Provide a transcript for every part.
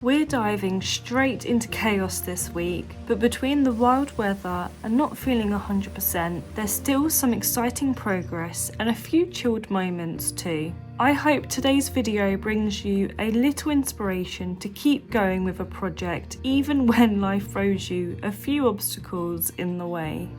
We're diving straight into chaos this week, but between the wild weather and not feeling 100%, there's still some exciting progress and a few chilled moments too. I hope today's video brings you a little inspiration to keep going with a project even when life throws you a few obstacles in the way.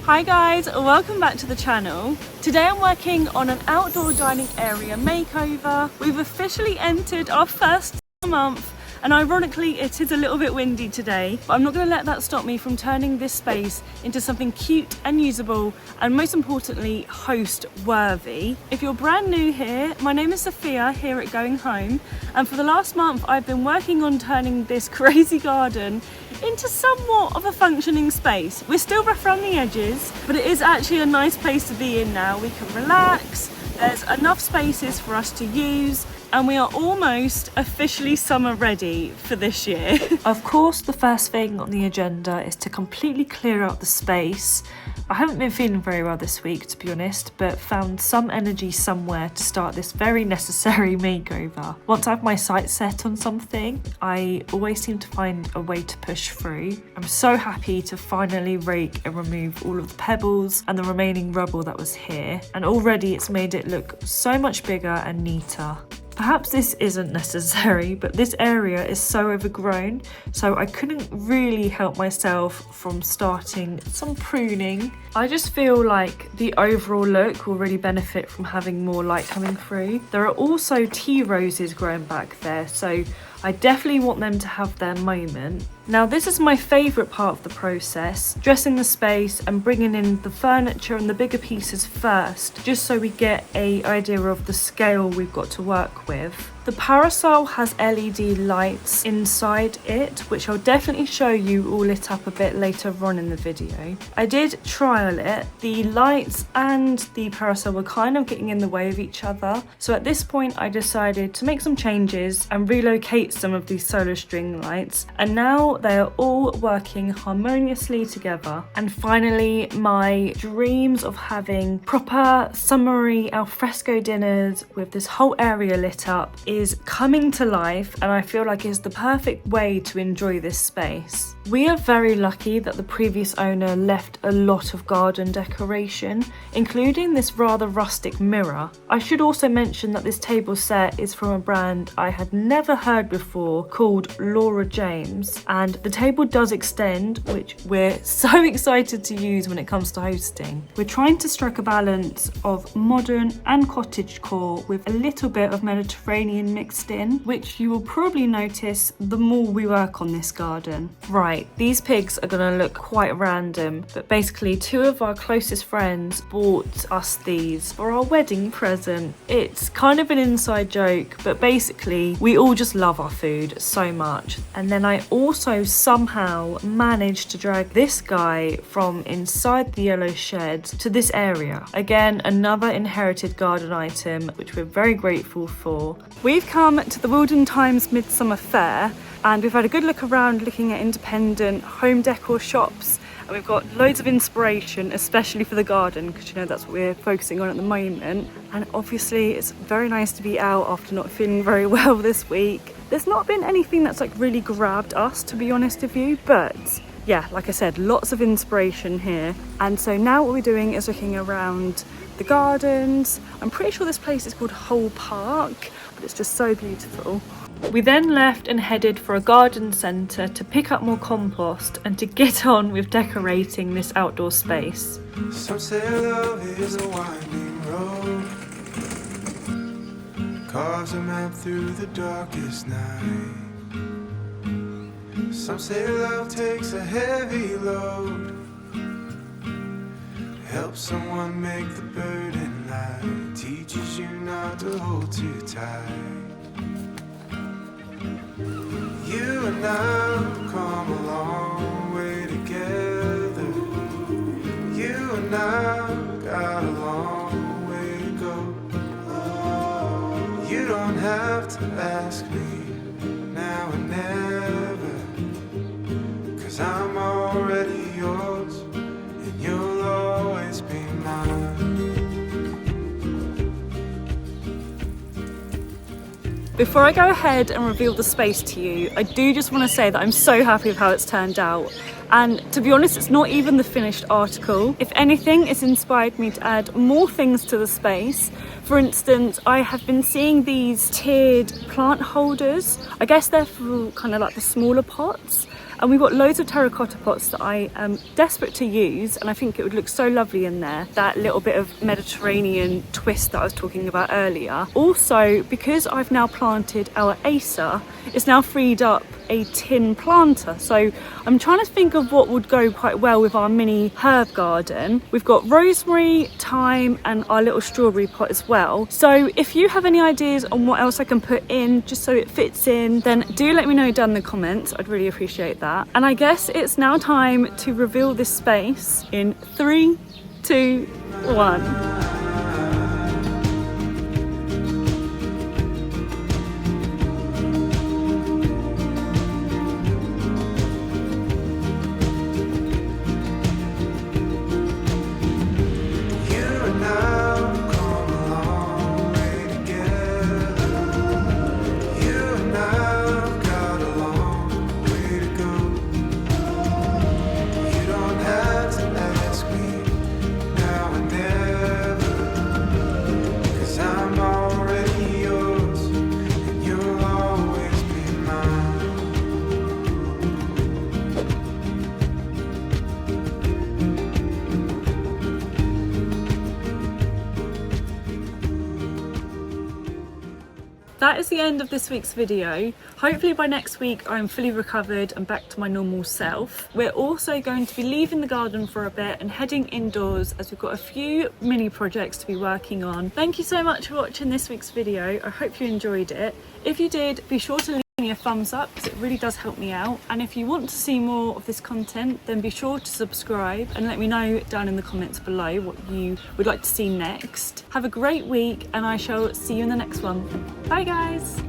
Hi guys, welcome back to the channel. Today I'm working on an outdoor dining area makeover. We've officially entered our first month and ironically it is a little bit windy today, but I'm not going to let that stop me from turning this space into something cute and usable and most importantly host worthy. If you're brand new here, my name is Sophia here at Going Home, and for the last month I've been working on turning this crazy garden into somewhat of a functioning space. We're still rough around the edges, but it is actually a nice place to be in now. We can relax, there's enough spaces for us to use, and we are almost officially summer ready for this year. Of course, the first thing on the agenda is to completely clear out the space. I haven't been feeling very well this week, to be honest, but found some energy somewhere to start this very necessary makeover. Once I have my sights set on something, I always seem to find a way to push through. I'm so happy to finally rake and remove all of the pebbles and the remaining rubble that was here, and already it's made it look so much bigger and neater. Perhaps this isn't necessary, but this area is so overgrown, so I couldn't really help myself from starting some pruning. I just feel like the overall look will really benefit from having more light coming through. There are also tea roses growing back there, so I definitely want them to have their moment. Now this is my favourite part of the process, dressing the space and bringing in the furniture and the bigger pieces first, just so we get an idea of the scale we've got to work with. The parasol has LED lights inside it, which I'll definitely show you all lit up a bit later on in the video. I did trial it. The lights and the parasol were kind of getting in the way of each other, so at this point I decided to make some changes and relocate some of these solar string lights, and now they are all working harmoniously together. And finally, my dreams of having proper summery alfresco dinners with this whole area lit up is coming to life, and I feel like it's the perfect way to enjoy this space. We are very lucky that the previous owner left a lot of garden decoration, including this rather rustic mirror. I should also mention that this table set is from a brand I had never heard before called Laura James, and the table does extend, which we're so excited to use when it comes to hosting. We're trying to strike a balance of modern and cottage core with a little bit of Mediterranean mixed in, which you will probably notice the more we work on this garden. Right, these pigs are gonna look quite random, but basically two of our closest friends bought us these for our wedding present. It's kind of an inside joke, but basically we all just love our food so much. And then I also somehow managed to drag this guy from inside the yellow shed to this area. Again, another inherited garden item, which we're very grateful for. We've come to the Wilden Times Midsummer Fair, and we've had a good look around looking at independent home decor shops, and we've got loads of inspiration, especially for the garden, because you know that's what we're focusing on at the moment. And obviously it's very nice to be out after not feeling very well this week. There's not been anything that's like really grabbed us, to be honest with you, but yeah, like I said, lots of inspiration here. And so now what we're doing is looking around the gardens. I'm pretty sure this place is called Whole Park, but it's just so beautiful. We then left and headed for a garden centre to pick up more compost and to get on with decorating this outdoor space. Some say love is a winding road, carves a map through the darkest night. Some say love takes a heavy load, helps someone make the burden light, teaches you not to hold too tight. You and I have come a long way together. You and I got a long way to go. You don't have to ask me now and never, 'cause I'm already yours and you'll always be mine. Before I go ahead and reveal the space to you, I do just want to say that I'm so happy with how it's turned out. And to be honest, it's not even the finished article. If anything, it's inspired me to add more things to the space. For instance, I have been seeing these tiered plant holders. I guess they're for kind of like the smaller pots. And we've got loads of terracotta pots that I am desperate to use, and I think it would look so lovely in there. That little bit of Mediterranean twist that I was talking about earlier. Also, because I've now planted our Acer, it's now freed up a tin planter. So I'm trying to think of what would go quite well with our mini herb garden. We've got rosemary, thyme, and our little strawberry pot as well. So if you have any ideas on what else I can put in just so it fits in, then do let me know down in the comments. I'd really appreciate that. And I guess it's now time to reveal this space in 3, 2, 1. That is the end of this week's video. Hopefully by next week I'm fully recovered and back to my normal self. We're also going to be leaving the garden for a bit and heading indoors as we've got a few mini projects to be working on. Thank you so much for watching this week's video. I hope you enjoyed it. If you did, be sure to leave me a thumbs up because it really does help me out. And if you want to see more of this content, then be sure to subscribe and let me know down in the comments below what you would like to see next. Have a great week and I shall see you in the next one. Bye guys!